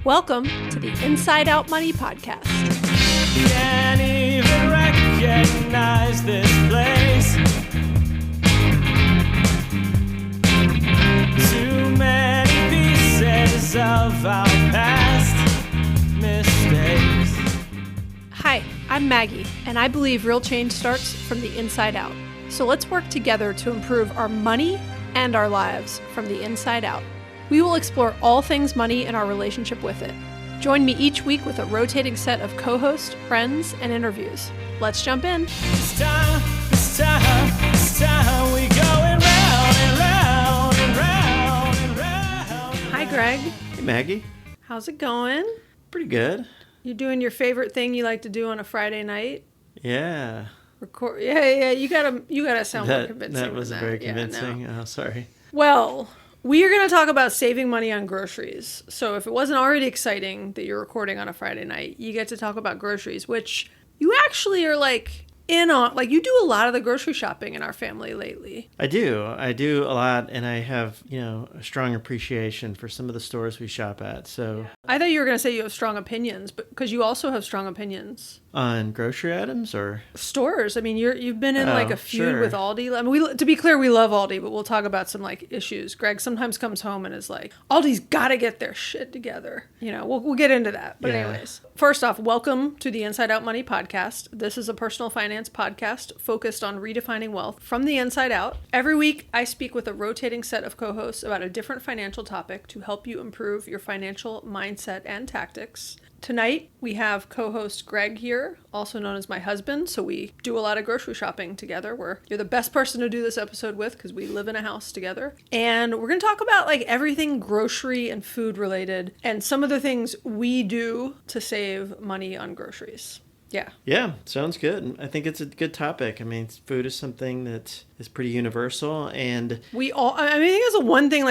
Welcome to the Inside Out Money Podcast. Can't even recognize this place. Too many pieces of our past mistakes. Hi, I'm Maggie, and I believe real change starts from the inside out. So let's work together to improve our money and our lives from the inside out. We will explore all things money and our relationship with it. Join me each week with a rotating set of co-hosts, friends, and interviews. Let's jump in. This time, we going round and round and round and round. Hi, Greg. Hey, Maggie. How's it going? Pretty good. You doing your favorite thing you like to do on a Friday night? Yeah. Record. Yeah. You gotta sound more convincing. That was than very that. convincing. Yeah, no. Oh, sorry. Well, we are going to talk about saving money on groceries. So if it wasn't already exciting that you're recording on a Friday night, you get to talk about groceries, which you actually are in on. You do a lot of the grocery shopping in our family lately. I do a lot, and I have, a strong appreciation for some of the stores we shop at. So I thought you were going to say you have strong opinions, but because you also have strong opinions. On grocery items or stores. I mean, you've been in a feud sure. with Aldi. I mean, to be clear, we love Aldi, but we'll talk about some issues. Greg sometimes comes home and is like, Aldi's got to get their shit together. We'll get into that. But anyways, first off, welcome to the Inside Out Money Podcast. This is a personal finance podcast focused on redefining wealth from the inside out. Every week, I speak with a rotating set of co-hosts about a different financial topic to help you improve your financial mindset and tactics. Tonight, we have co-host Greg here, also known as my husband, so we do a lot of grocery shopping together. You're the best person to do this episode with because we live in a house together. And we're going to talk about everything grocery and food related and some of the things we do to save money on groceries. Yeah. Yeah, sounds good. I think it's a good topic. I mean, food is something that is pretty universal, and I think it's the one thing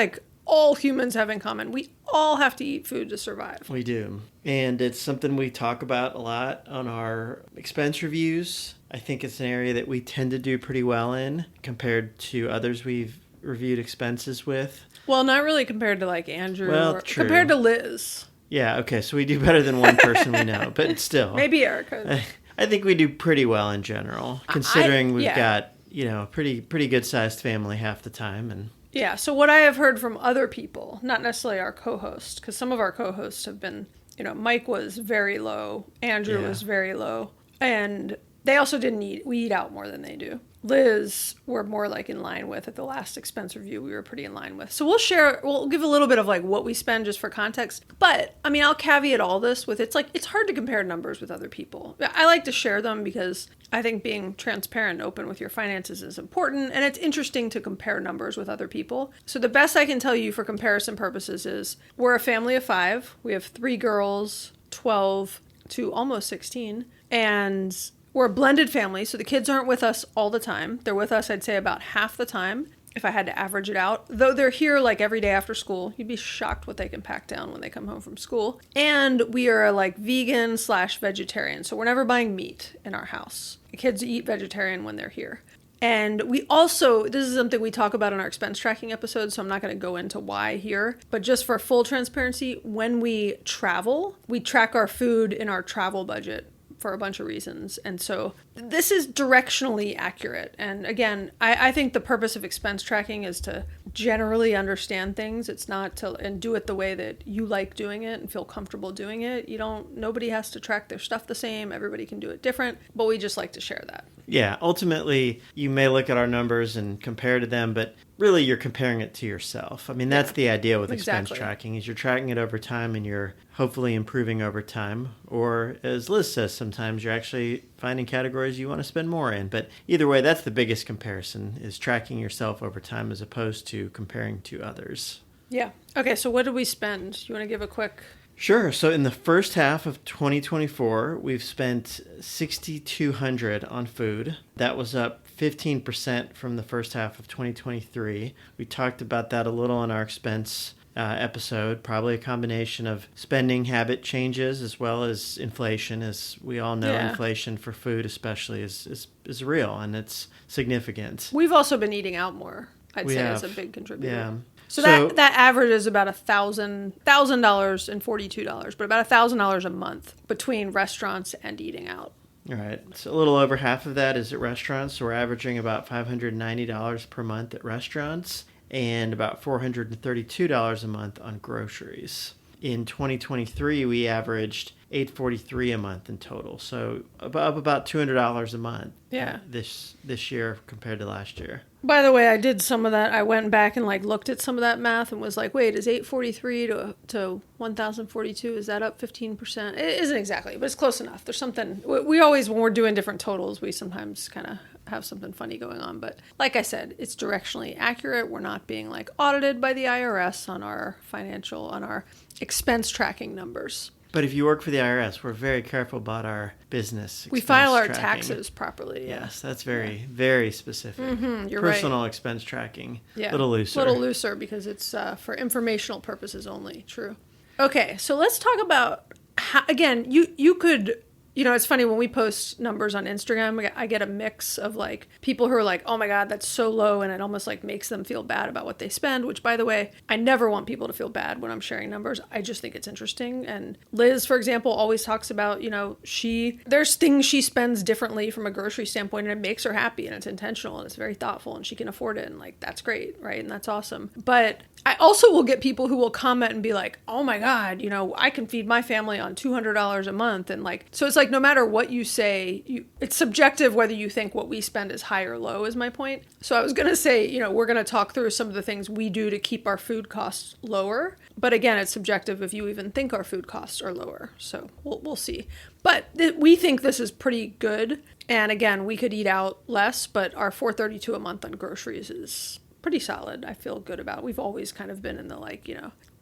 all humans have in common. We all have to eat food to survive. we do. And it's something we talk about a lot on our expense reviews. I think it's an area that we tend to do pretty well in compared to others we've reviewed expenses with. Well, not really compared to Andrew or true. compared to Liz. Yeah, okay, so we do better than one person we know, but still. Maybe Erica. I think we do pretty well in general, considering we've got, a pretty good sized family half the time. And yeah, so what I have heard from other people, not necessarily our co-host, because some of our co-hosts have been, Mike was very low, Andrew was very low, and they also didn't eat. We eat out more than they do. Liz, we're more in line with. At the last expense review, we were pretty in line with. So we'll give a little bit of what we spend just for context. But I mean, I'll caveat all this with it's hard to compare numbers with other people. I like to share them because I think being transparent and open with your finances is important. And it's interesting to compare numbers with other people. So the best I can tell you for comparison purposes is we're a family of 5. We have 3 girls, 12 to almost 16. And we're a blended family, so the kids aren't with us all the time. They're with us, I'd say, about half the time, if I had to average it out. Though they're here every day after school. You'd be shocked what they can pack down when they come home from school. And we are vegan/vegetarian, so we're never buying meat in our house. The kids eat vegetarian when they're here. And we also, this is something we talk about in our expense tracking episode, so I'm not going to go into why here. But just for full transparency, when we travel, we track our food in our travel budget for a bunch of reasons. And so this is directionally accurate. And again, I think the purpose of expense tracking is to generally understand things. It's not and do it the way that you like doing it and feel comfortable doing it. Nobody has to track their stuff the same. Everybody can do it different, but we just like to share that. Yeah, ultimately, you may look at our numbers and compare to them, but really you're comparing it to yourself. I mean, that's the idea with expense tracking, is you're tracking it over time and you're hopefully improving over time. Or as Liz says, sometimes you're actually finding categories you want to spend more in. But either way, that's the biggest comparison, is tracking yourself over time as opposed to comparing to others. Yeah. Okay, so what did we spend? You want to give a quick... Sure. So in the first half of 2024, we've spent $6,200 on food. That was up 15% from the first half of 2023. We talked about that a little in our expense episode, probably a combination of spending habit changes as well as inflation. As we all know, inflation for food especially is real, and it's significant. We've also been eating out more. I'd say is a big contributor. Yeah. So that average is about $1,000 and $42, but about $1,000 a month between restaurants and eating out. All right. So a little over half of that is at restaurants. So we're averaging about $590 per month at restaurants and about $432 a month on groceries. In 2023, we averaged $843 a month in total. So up about $200 a month. Yeah. This year compared to last year. By the way, I did some of that. I went back and looked at some of that math and was like, wait, is 843 to 1,042, is that up 15%? It isn't exactly, but it's close enough. There's something, we always, when we're doing different totals, we sometimes kind of have something funny going on. But like I said, it's directionally accurate. We're not being audited by the IRS on our expense tracking numbers. But if you work for the IRS, we're very careful about our business expense We file our tracking. Taxes properly. Yeah. Yes, that's very specific. You're Personal right. expense tracking. Yeah. Little looser. Little looser because it's for informational purposes only. True. Okay, so let's talk about how, again, you could. It's funny when we post numbers on Instagram, I get a mix of people who are like, oh my God, that's so low. And it almost makes them feel bad about what they spend, which by the way, I never want people to feel bad when I'm sharing numbers. I just think it's interesting. And Liz, for example, always talks about, there's things she spends differently from a grocery standpoint and it makes her happy and it's intentional and it's very thoughtful and she can afford it. And that's great. Right. And that's awesome. But I also will get people who will comment and be like, oh my God, I can feed my family on $200 a month. And so it's no matter what you say, it's subjective whether you think what we spend is high or low is my point. So I was going to say, we're going to talk through some of the things we do to keep our food costs lower. But again, it's subjective if you even think our food costs are lower. So we'll see. But we think this is pretty good. And again, we could eat out less, but our $432 a month on groceries is pretty solid. I feel good about. We've always kind of been in the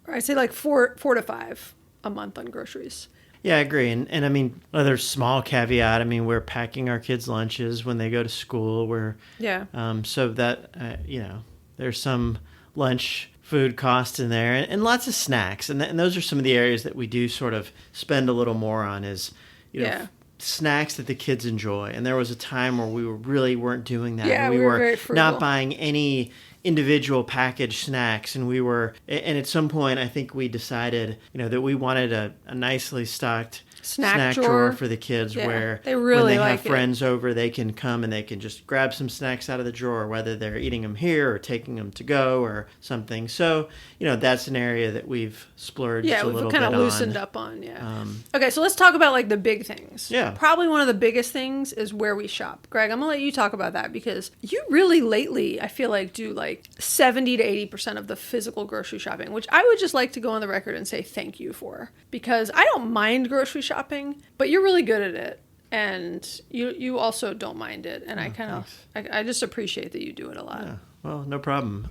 or I say four to five a month on groceries. Yeah, I agree. And I mean, another small caveat, we're packing our kids' lunches when they go to school. So that, there's some lunch food costs in there and lots of snacks. And those are some of the areas that we do sort of spend a little more on is, snacks that the kids enjoy. And there was a time where we really weren't doing that. Yeah, we were were very frugal. not buying any individual packaged snacks, and at some point I think we decided that we wanted a nicely stocked snack drawer for the kids where they really when they have friends over, they can come and they can just grab some snacks out of the drawer, whether they're eating them here or taking them to go or something. So, that's an area that we've splurged a little bit on. Yeah, we've kind of loosened up on, Okay, so let's talk about the big things. Yeah. Probably one of the biggest things is where we shop. Greg, I'm going to let you talk about that because you really lately, I feel do 70 to 80% of the physical grocery shopping, which I would just like to go on the record and say thank you for, because I don't mind grocery shopping, but you're really good at it. And you also don't mind it. And I just appreciate that you do it a lot. Yeah, well, no problem.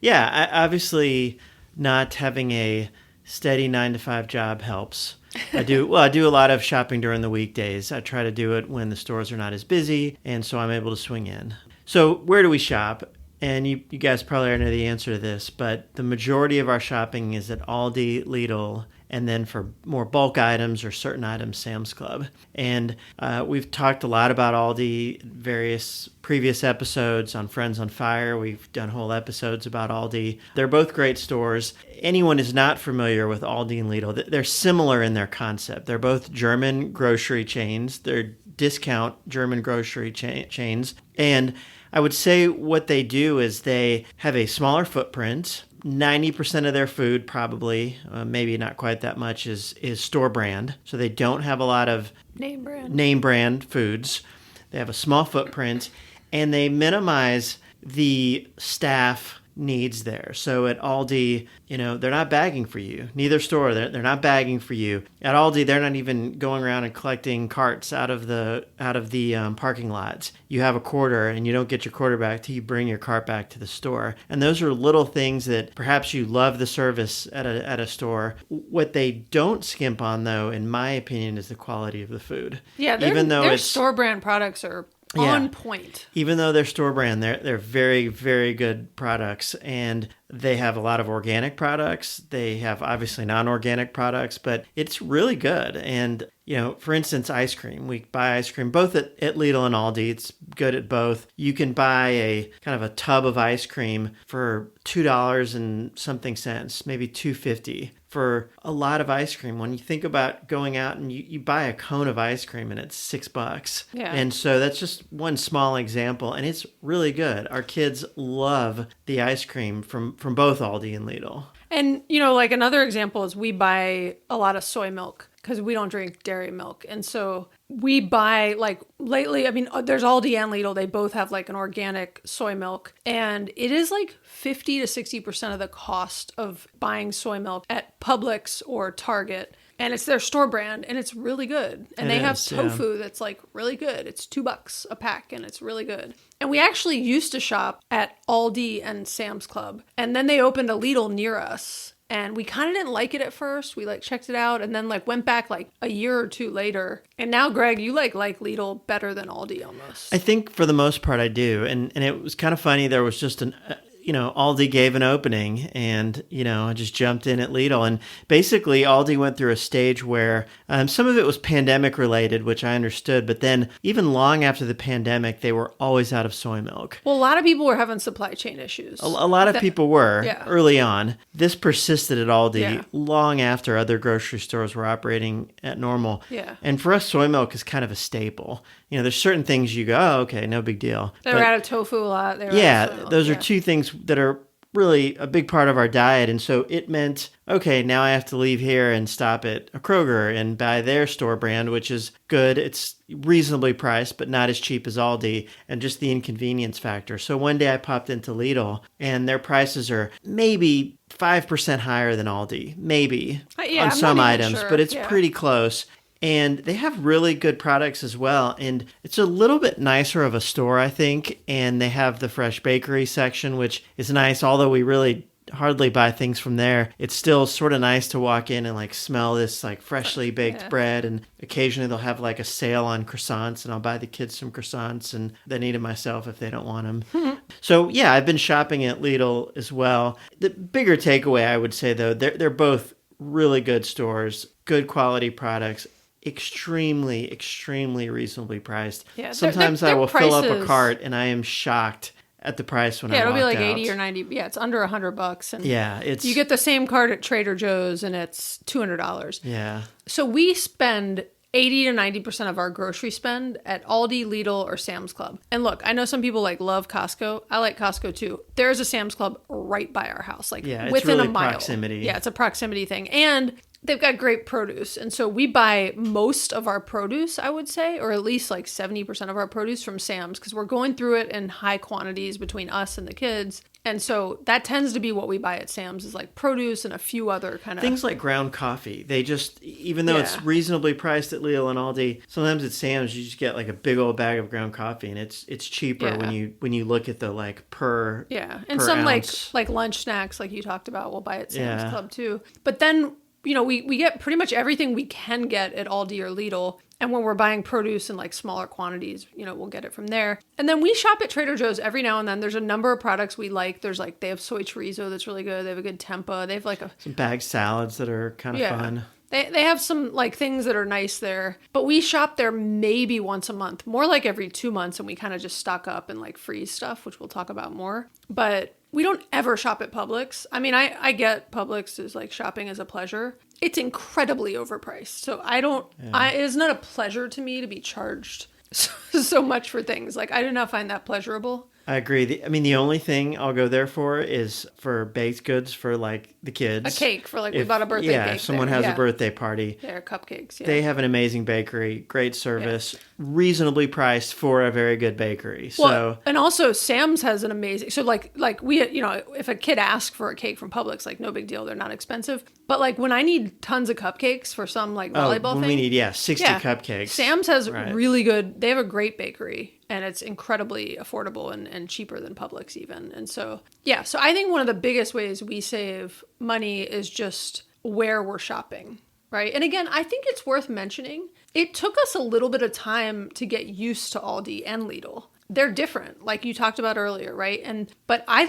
Obviously not having a steady 9-to-5 job helps. I do a lot of shopping during the weekdays. I try to do it when the stores are not as busy, and so I'm able to swing in. So where do we shop? And you guys probably already know the answer to this, but the majority of our shopping is at Aldi, Lidl, and then for more bulk items or certain items, Sam's Club. And we've talked a lot about Aldi, various previous episodes on Friends on Fire. We've done whole episodes about Aldi. They're both great stores. Anyone is not familiar with Aldi and Lidl, they're similar in their concept. They're both German grocery chains. They're discount German grocery chains. And I would say what they do is they have a smaller footprint. 90% of their food, probably, maybe not quite that much, is store brand. So they don't have a lot of name brand foods. They have a small footprint, and they minimize the staff needs there. So at Aldi, they're not bagging for you. Neither store, they're not bagging for you. At Aldi, they're not even going around and collecting carts out of the parking lots. You have a quarter and you don't get your quarter back till you bring your cart back to the store. And those are little things that perhaps you love the service at a store. What they don't skimp on, though, in my opinion, is the quality of the food. Yeah, their store brand products are On point. Even though they're store brand, they're very, very good products, and they have a lot of organic products. They have obviously non-organic products, but it's really good. And, for instance, ice cream. We buy ice cream both at Lidl and Aldi. It's good at both. You can buy a kind of a tub of ice cream for $2 and something cents, maybe $2.50 for a lot of ice cream. When you think about going out and you buy a cone of ice cream and it's $6. Yeah. And so that's just one small example, and it's really good. Our kids love the ice cream from both Aldi and Lidl. And, like another example is we buy a lot of soy milk because we don't drink dairy milk. And so we buy lately, there's Aldi and Lidl. They both have an organic soy milk, and it is 50 to 60% of the cost of buying soy milk at Publix or Target. And it's their store brand, and it's really good. And they have tofu that's really good. It's $2 a pack, and it's really good. And we actually used to shop at Aldi and Sam's Club, and then they opened a Lidl near us. And we kind of didn't like it at first. We checked it out and then went back a year or two later. And now, Greg, you like Lidl better than Aldi almost. I think for the most part I do. And it was kind of funny. There was just Aldi gave an opening, and, I just jumped in at Lidl. And basically Aldi went through a stage where some of it was pandemic related, which I understood. But then even long after the pandemic, they were always out of soy milk. Well, a lot of people were having supply chain issues. A lot of people were early on. This persisted at Aldi long after other grocery stores were operating at normal. Yeah. And for us, soy milk is kind of a staple. There's certain things you go, oh, okay, no big deal. They were out of tofu a lot. Those are two things that are really a big part of our diet. And so it meant, okay, now I have to leave here and stop at a Kroger and buy their store brand, which is good. It's reasonably priced, but not as cheap as Aldi, and just the inconvenience factor. So one day I popped into Lidl, and their prices are maybe 5% higher than Aldi, maybe on some items, but it's pretty close. And they have really good products as well. And it's a little bit nicer of a store, I think. And they have the fresh bakery section, which is nice. Although we really hardly buy things from there, it's still sort of nice to walk in and smell this freshly baked bread. And occasionally they'll have a sale on croissants, and I'll buy the kids some croissants and then eat them myself if they don't want them. So yeah, I've been shopping at Lidl as well. The bigger takeaway, I would say though, they're both really good stores, good quality products, extremely reasonably priced. Yeah, sometimes I will fill up a cart and I am shocked at the price when I walk out. Yeah, it'll be 80 or 90. Yeah, it's under $100. And it's you get the same cart at Trader Joe's and it's $200. Yeah. So we spend 80 to 90% of our grocery spend at Aldi, Lidl, or Sam's Club. And look, I know some people love Costco. I like Costco too. There's a Sam's Club right by our house, it's within really a mile. Proximity. Yeah, it's a proximity thing. And they've got great produce. And so we buy most of our produce, I would say, or at least 70% of our produce from Sam's, because we're going through it in high quantities between us and the kids. And so that tends to be what we buy at Sam's is produce and a few other kind of things like ground coffee. They just, even though it's reasonably priced at Lidl and Aldi, sometimes at Sam's you just get a big old bag of ground coffee, and it's cheaper when you look at the per and per some ounce. like lunch snacks like you talked about we'll buy at Sam's Club too. But then we get pretty much everything we can get at Aldi or Lidl. And when we're buying produce in smaller quantities, we'll get it from there. And then we shop at Trader Joe's every now and then. There's a number of products we like. There's they have soy chorizo that's really good. They have a good tempeh. They have some bagged salads that are kind of fun. They have some things that are nice there. But we shop there maybe once a month, more every 2 months, and we kind of just stock up and freeze stuff, which we'll talk about more. But we don't ever shop at Publix. I mean, I get Publix is shopping as a pleasure. It's incredibly overpriced. So it is not a pleasure to me to be charged so much for things. I do not find that pleasurable. I agree. The only thing I'll go there for is for baked goods for the kids. A cake for we bought a birthday cake. Yeah, if someone has a birthday party. They're cupcakes. Yeah. They have an amazing bakery, great service, reasonably priced for a very good bakery. So and also Sam's has an amazing. So we if a kid asks for a cake from Publix, no big deal. They're not expensive. But when I need tons of cupcakes for some volleyball thing, we need 60 cupcakes. Sam's has really good. They have a great bakery. And it's incredibly affordable and cheaper than Publix even. And so I think one of the biggest ways we save money is just where we're shopping, right? And again, I think it's worth mentioning. It took us a little bit of time to get used to Aldi and Lidl. They're different, like you talked about earlier, right? But I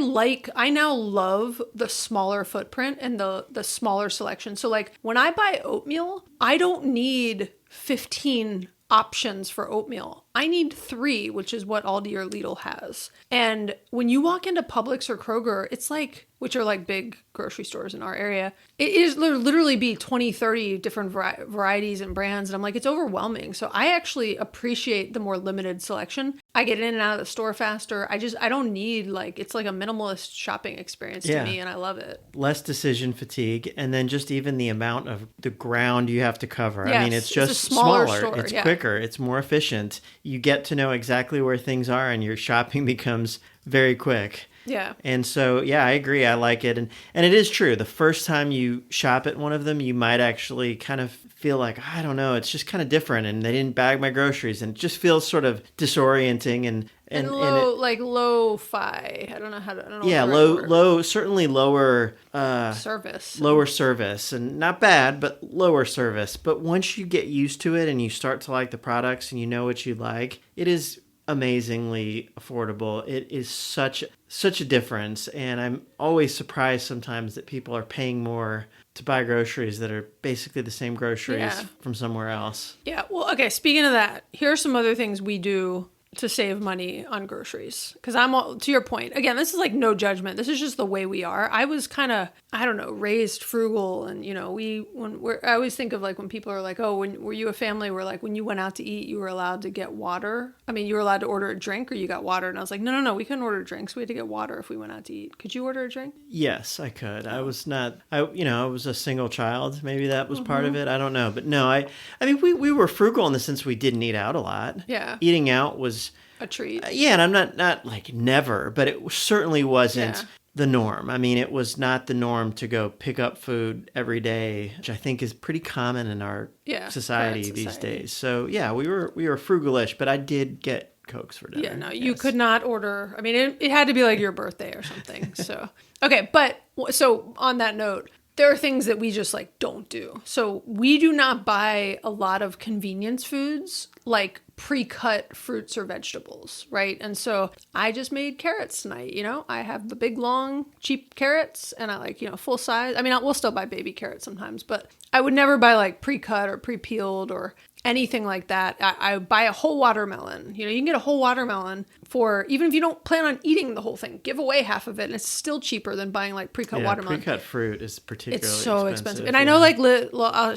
now love the smaller footprint and the smaller selection. So like when I buy oatmeal, I don't need 15 options for oatmeal. I need 3, which is what Aldi or Lidl has. And when you walk into Publix or Kroger, it's like, which are like big grocery stores in our area, it is literally be 20, 30 different varieties and brands. And I'm like, it's overwhelming. So I actually appreciate the more limited selection. I get in and out of the store faster. I don't need it's like a minimalist shopping experience to me, and I love it. Less decision fatigue, and then just even the amount of the ground you have to cover. Yes, I mean, it's just a smaller smaller. store, It's quicker. It's more efficient. You get to know exactly where things are, and your shopping becomes very quick. Yeah. And so, I agree. I like it. And it is true. The first time you shop at one of them, you might actually kind of feel like, I don't know, it's just kind of different. And they didn't bag my groceries. And it just feels sort of disorienting and lo-fi. I don't know how to, I don't know. Low, certainly lower service. Lower service, and not bad, but lower service. But once you get used to it and you start to like the products and you know what you like, it is amazingly affordable. It is such a difference, and I'm always surprised sometimes that people are paying more to buy groceries that are basically the same groceries from somewhere else. Yeah. Well, okay. Speaking of that, here are some other things we do to save money on groceries. Because to your point, again, this is like no judgment. This is just the way we are. I was kind of, I don't know, raised frugal. And, I always think of like when people are like, oh, were you a family where like when you went out to eat, you were allowed to get water? I mean, you were allowed to order a drink or you got water. And I was like, no, we couldn't order drinks. We had to get water if we went out to eat. Could you order a drink? Yes, I could. I was not, I was a single child. Maybe that was part of it. I don't know. But no, I mean, we were frugal in the sense we didn't eat out a lot. Yeah. Eating out was a treat. And I'm not like never, but it certainly wasn't the norm. I mean, it was not the norm to go pick up food every day, which I think is pretty common in our society these days. So we were frugalish, but I did get Cokes for dinner. Yeah, no, you could not order. I mean, it had to be like your birthday or something. So, okay. But so on that note, there are things that we just like don't do. So we do not buy a lot of convenience foods like pre-cut fruits or vegetables, right? And so I just made carrots tonight. I have the big, long, cheap carrots, and I like, full size. I mean, we'll still buy baby carrots sometimes, but I would never buy like pre-cut or pre-peeled or anything like that. I buy a whole watermelon. You can get a whole watermelon for, even if you don't plan on eating the whole thing, give away half of it, and it's still cheaper than buying like pre-cut watermelon. Pre-cut fruit is particularly expensive. It's so expensive. And I know like Liz,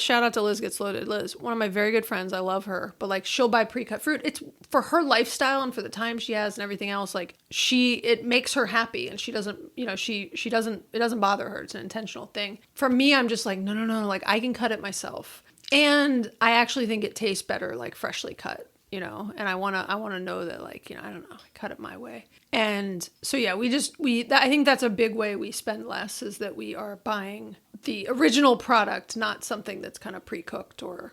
shout out to Liz Gets Loaded. Liz, one of my very good friends, I love her, but like she'll buy pre-cut fruit. It's for her lifestyle and for the time she has and everything else. Like it makes her happy, and she doesn't, she doesn't, it doesn't bother her. It's an intentional thing. For me, I'm just like, no, like I can cut it myself. And I actually think it tastes better, like freshly cut, and I want to know that, like, I don't know, I cut it my way. And so, I think that's a big way we spend less, is that we are buying the original product, not something that's kind of pre-cooked or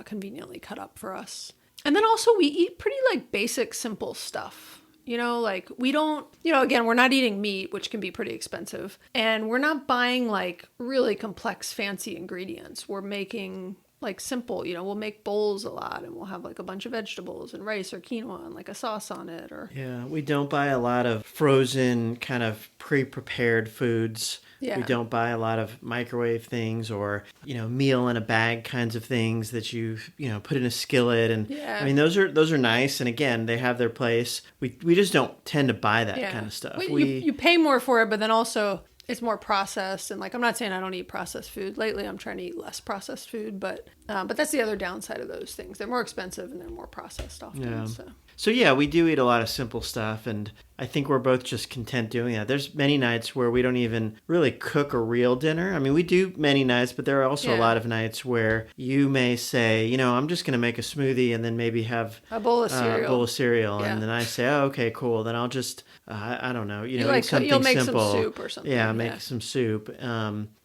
conveniently cut up for us. And then also we eat pretty like basic, simple stuff. Like we don't, again, we're not eating meat, which can be pretty expensive. And we're not buying like really complex, fancy ingredients. We're making like simple, we'll make bowls a lot, and we'll have like a bunch of vegetables and rice or quinoa and like a sauce on it. Or we don't buy a lot of frozen kind of pre-prepared foods. We don't buy a lot of microwave things or, meal in a bag kinds of things that you put in a skillet. And I mean, those are nice. And again, they have their place. We just don't tend to buy that kind of stuff. You pay more for it, but then also it's more processed. And like, I'm not saying I don't eat processed food. Lately, I'm trying to eat less processed food, but that's the other downside of those things. They're more expensive and they're more processed often. Yeah. So we do eat a lot of simple stuff, and I think we're both just content doing that. There's many nights where we don't even really cook a real dinner. I mean, we do many nights, but there are also a lot of nights where you may say, I'm just going to make a smoothie and then maybe have a bowl of cereal. And then I say, oh, okay, cool. Then I'll just, I don't know, eat something you'll make simple. some soup or something. Yeah, make some soup.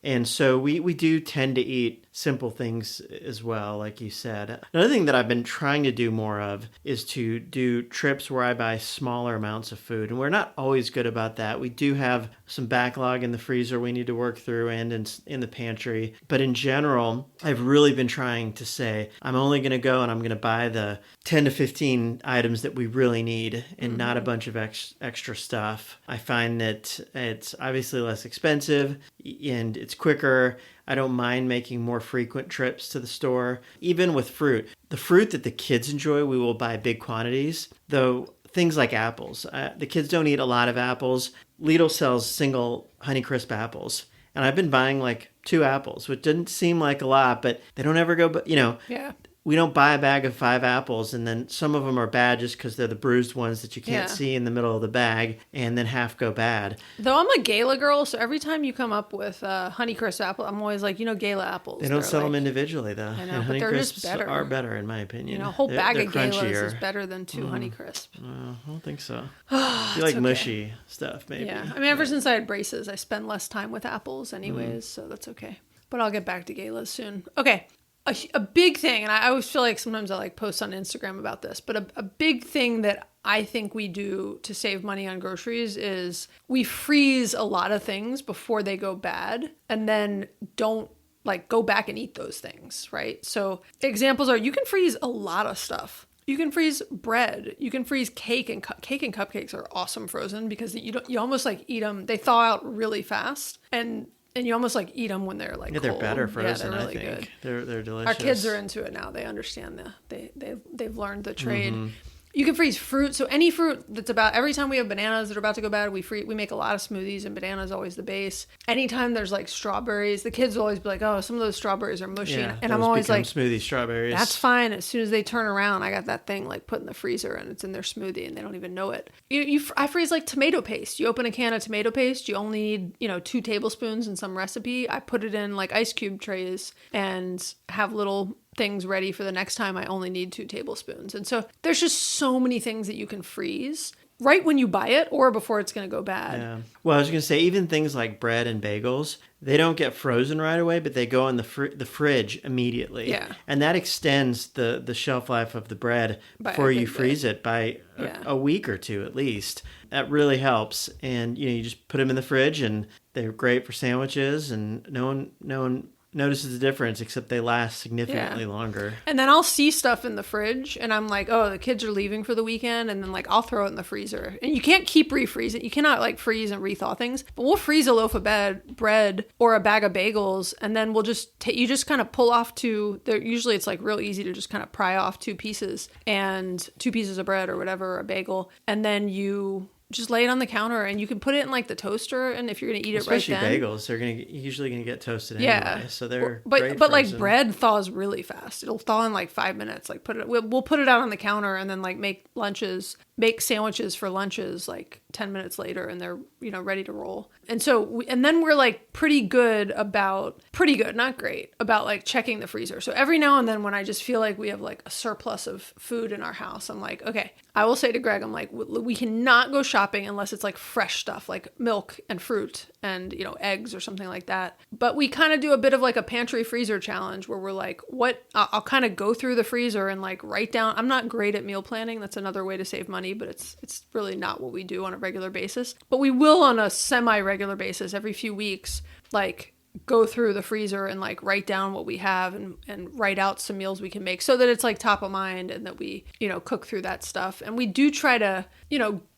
And so we do tend to eat simple things as well, like you said. Another thing that I've been trying to do more of is to do trips where I buy smaller amounts of food. food. And we're not always good about that. We do have some backlog in the freezer we need to work through and in the pantry. But in general, I've really been trying to say, I'm only going to go and I'm going to buy the 10 to 15 items that we really need and not a bunch of extra stuff. I find that it's obviously less expensive and it's quicker. I don't mind making more frequent trips to the store. Even with fruit, the fruit that the kids enjoy, we will buy big quantities. Though things like apples, the kids don't eat a lot of apples. Lidl sells single Honeycrisp apples. And I've been buying like 2 apples, which didn't seem like a lot, but they don't ever go, Yeah. We don't buy a bag of 5 apples, and then some of them are bad just because they're the bruised ones that you can't see in the middle of the bag, and then half go bad. Though I'm a Gala girl, so every time you come up with Honeycrisp apple, I'm always like, Gala apples. They don't sell them individually, though. I know, and but they're just Honeycrisps better. are better, in my opinion. A whole bag of Galas crunchier. is better than 2 Honeycrisp. I don't think so. You like mushy stuff, maybe. Yeah. I mean, ever since I had braces, I spend less time with apples anyways, so that's okay. But I'll get back to Galas soon. Okay. A big thing, and I always feel like sometimes I post on Instagram about this, but a big thing that I think we do to save money on groceries is we freeze a lot of things before they go bad and then don't go back and eat those things, right? So examples are you can freeze a lot of stuff. You can freeze bread. You can freeze cake, and cake and cupcakes are awesome frozen because you almost eat them. They thaw out really fast, and you almost eat them when they're they're cold. better frozen. They're really I think good. they're delicious. Our kids are into it now. They understand they've learned the trade. You can freeze fruit. So any fruit that's every time we have bananas that are about to go bad, we make a lot of smoothies, and banana is always the base. Anytime there's strawberries, the kids will always be like, "Oh, some of those strawberries are mushy," and I'm always like, smoothie strawberries. That's fine. As soon as they turn around, I got that thing put in the freezer, and it's in their smoothie, and they don't even know it. I freeze tomato paste. You open a can of tomato paste, you only need 2 tablespoons in some recipe. I put it in ice cube trays and have little things ready for the next time. I only need 2 tablespoons. And so there's just so many things that you can freeze right when you buy it or before it's going to go bad. Yeah. Well, I was going to say, even things like bread and bagels, they don't get frozen right away, but they go in the fridge immediately. Yeah. And that extends the shelf life of the bread before you freeze it by a week or 2 at least. That really helps. And you just put them in the fridge, and they're great for sandwiches, and no one notices the difference, except they last significantly longer. And then I'll see stuff in the fridge and I'm like, oh, the kids are leaving for the weekend, and then I'll throw it in the freezer. And you can't keep refreezing. You cannot freeze and rethaw things. But we'll freeze a loaf of bread or a bag of bagels, and then we'll just you just kind of pull off 2. Usually it's real easy to just kind of pry off 2 pieces and 2 pieces of bread or whatever, or a bagel, and then you just lay it on the counter, and you can put it in the toaster. And if you're gonna eat it right then, especially bagels, they're usually gonna get toasted anyway. So they're but bread thaws really fast. It'll thaw in 5 minutes. We'll put it out on the counter, and then make sandwiches for lunches 10 minutes later, and they're ready to roll. And so and then we're pretty good, not great, about checking the freezer. So every now and then when I just feel like we have a surplus of food in our house, I'm like, okay, I will say to Greg, I'm like, we cannot go shopping unless it's fresh stuff, like milk and fruit and eggs or something like that. But we kind of do a bit of a pantry freezer challenge where we're I'll kind of go through the freezer and write down. I'm not great at meal planning. That's another way to save money, but it's really not what we do on a regular basis. But we will on a semi-regular basis every few weeks, go through the freezer and write down what we have and write out some meals we can make so that it's top of mind, and that we cook through that stuff. And we do try to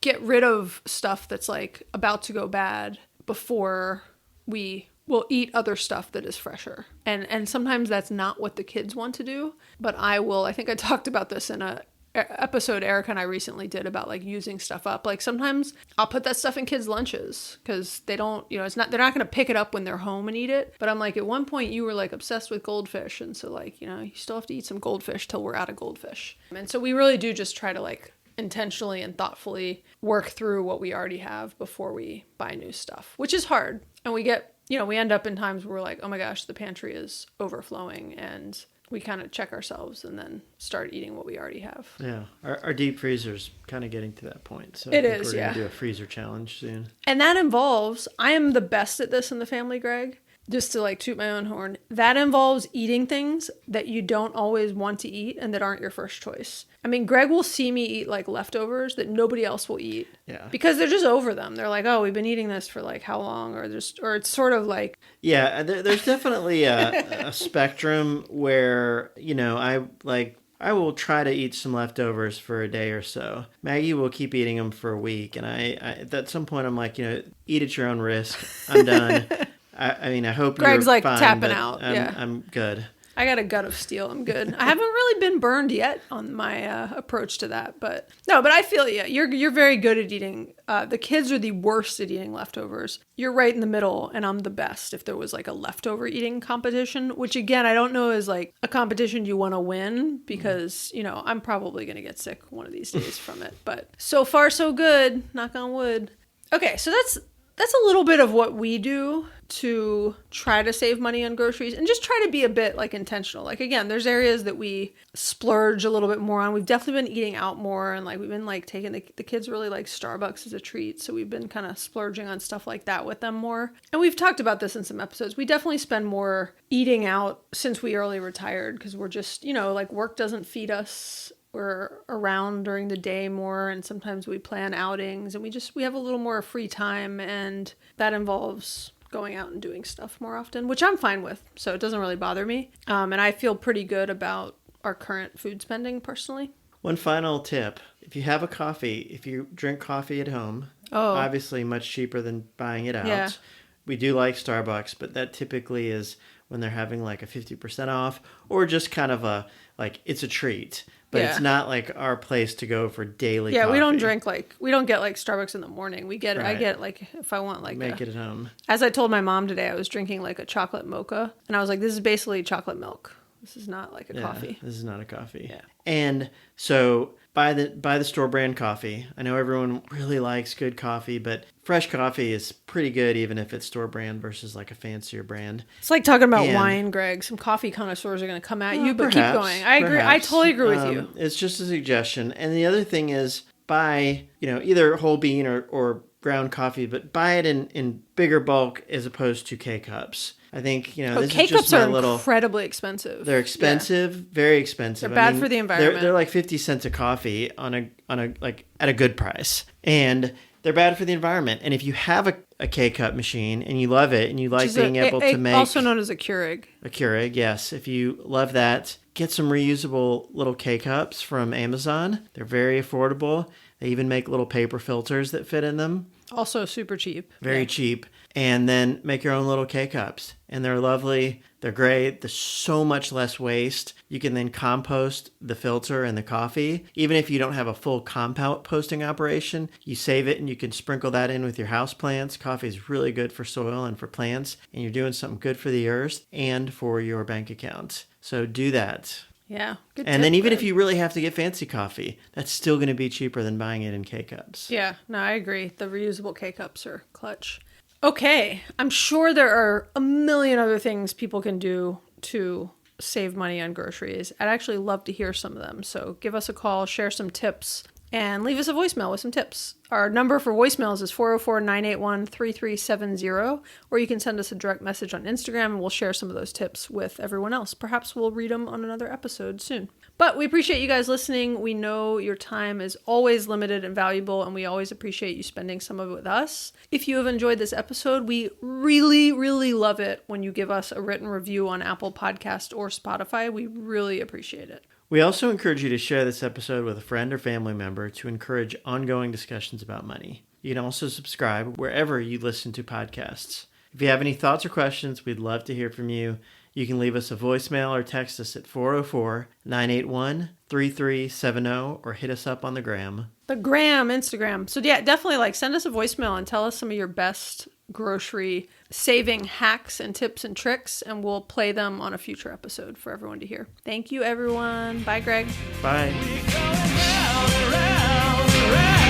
get rid of stuff that's about to go bad before we will eat other stuff that is fresher. And sometimes that's not what the kids want to do, but I think I talked about this in a episode Erica and I recently did about using stuff up. Sometimes I'll put that stuff in kids' lunches because they don't, they're not going to pick it up when they're home and eat it. But I'm at one point you were obsessed with goldfish, and so you still have to eat some goldfish till we're out of goldfish. And so we really do just try to intentionally and thoughtfully work through what we already have before we buy new stuff, which is hard. And we get, we end up in times where we're oh my gosh, the pantry is overflowing, and we kind of check ourselves and then start eating what we already have. Yeah. Our deep freezer's kind of getting to that point. So we're going to do a freezer challenge soon. And that involves, I am the best at this in the family, Greg. just to like toot my own horn, that involves eating things that you don't always want to eat and that aren't your first choice. I mean, Greg will see me eat like leftovers that nobody else will eat. Yeah. Because they're just over them. They're like, oh, we've been eating this for like how long? Or it's sort of like... Yeah, there's definitely a spectrum where, you know, I will try to eat some leftovers for a day or so. Maggie will keep eating them for a week. And I at some point, I'm like, you know, eat at your own risk. I'm done. I mean, I hope Greg's you're like fine, tapping but out. Yeah. I'm good. I got a gut of steel. I'm good. I haven't really been burned yet on my approach to that, but I feel you. You're very good at eating. The kids are the worst at eating leftovers. You're right in the middle, and I'm the best. If there was like a leftover eating competition, which again I don't know is like a competition you want to win because you know I'm probably gonna get sick one of these days from it. But so far so good. Knock on wood. Okay, so that's a little bit of what we do to try to save money on groceries and just try to be a bit like intentional. Like again, there's areas that we splurge a little bit more on. We've definitely been eating out more and like we've been like taking the kids really like Starbucks as a treat. So we've been kind of splurging on stuff like that with them more. And we've talked about this in some episodes. We definitely spend more eating out since we early retired because we're just, you know, like work doesn't feed us. We're around during the day more and sometimes we plan outings and we have a little more free time and that involves going out and doing stuff more often, which I'm fine with. So it doesn't really bother me. And I feel pretty good about our current food spending personally. One final tip. If you have a coffee, if you drink coffee at home, obviously much cheaper than buying it out. Yeah. We do like Starbucks, but that typically is when they're having like a 50% off or just kind of a, like it's a treat. But it's not like our place to go for daily coffee. We don't drink we don't get like Starbucks in the morning. We get, I get like, if I want like make it at home. As I told my mom today, I was drinking like a chocolate mocha and I was like, this is basically chocolate milk. This is not like a coffee. This is not a coffee. Yeah. And so buy the store brand coffee. I know everyone really likes good coffee, but fresh coffee is pretty good even if it's store brand versus like a fancier brand. It's like talking about wine, Greg. Some coffee connoisseurs are going to come at you, but keep going. I agree. I totally agree with you. It's just a suggestion. And the other thing is buy, you know, either whole bean or ground coffee, but buy it in bigger bulk as opposed to K-cups. I think, you know, this is just my little... K-cups are incredibly expensive. They're expensive, very expensive. They're bad for the environment. They're like 50 cents a coffee on a like at a good price. And they're bad for the environment. And if you have a K-cup machine and you love it and you like being able to make... Also known as a Keurig. A Keurig, yes. If you love that, get some reusable little K-cups from Amazon. They're very affordable. They even make little paper filters that fit in them. Also super cheap. Very cheap. And then make your own little K-cups. And they're lovely. They're great. There's so much less waste. You can then compost the filter and the coffee. Even if you don't have a full composting operation, you save it and you can sprinkle that in with your house plants. Coffee is really good for soil and for plants. And you're doing something good for the earth and for your bank account. So do that. Yeah. Good and then even if you really have to get fancy coffee, that's still going to be cheaper than buying it in K-cups. Yeah. No, I agree. The reusable K-cups are clutch. Okay, I'm sure there are a million other things people can do to save money on groceries. I'd actually love to hear some of them. So give us a call, share some tips, and leave us a voicemail with some tips. Our number for voicemails is 404-981-3370, or you can send us a direct message on Instagram and we'll share some of those tips with everyone else. Perhaps we'll read them on another episode soon. But we appreciate you guys listening. We know your time is always limited and valuable, and we always appreciate you spending some of it with us. If you have enjoyed this episode, we really, really love it when you give us a written review on Apple Podcast or Spotify. We really appreciate it. We also encourage you to share this episode with a friend or family member to encourage ongoing discussions about money. You can also subscribe wherever you listen to podcasts. If you have any thoughts or questions, we'd love to hear from you. You can leave us a voicemail or text us at 404-981-3370 or hit us up on the gram. The gram, Instagram. So yeah, definitely send us a voicemail and tell us some of your best grocery saving hacks and tips and tricks, and we'll play them on a future episode for everyone to hear. Thank you, everyone. Bye, Greg. Bye. We're going round and round and round.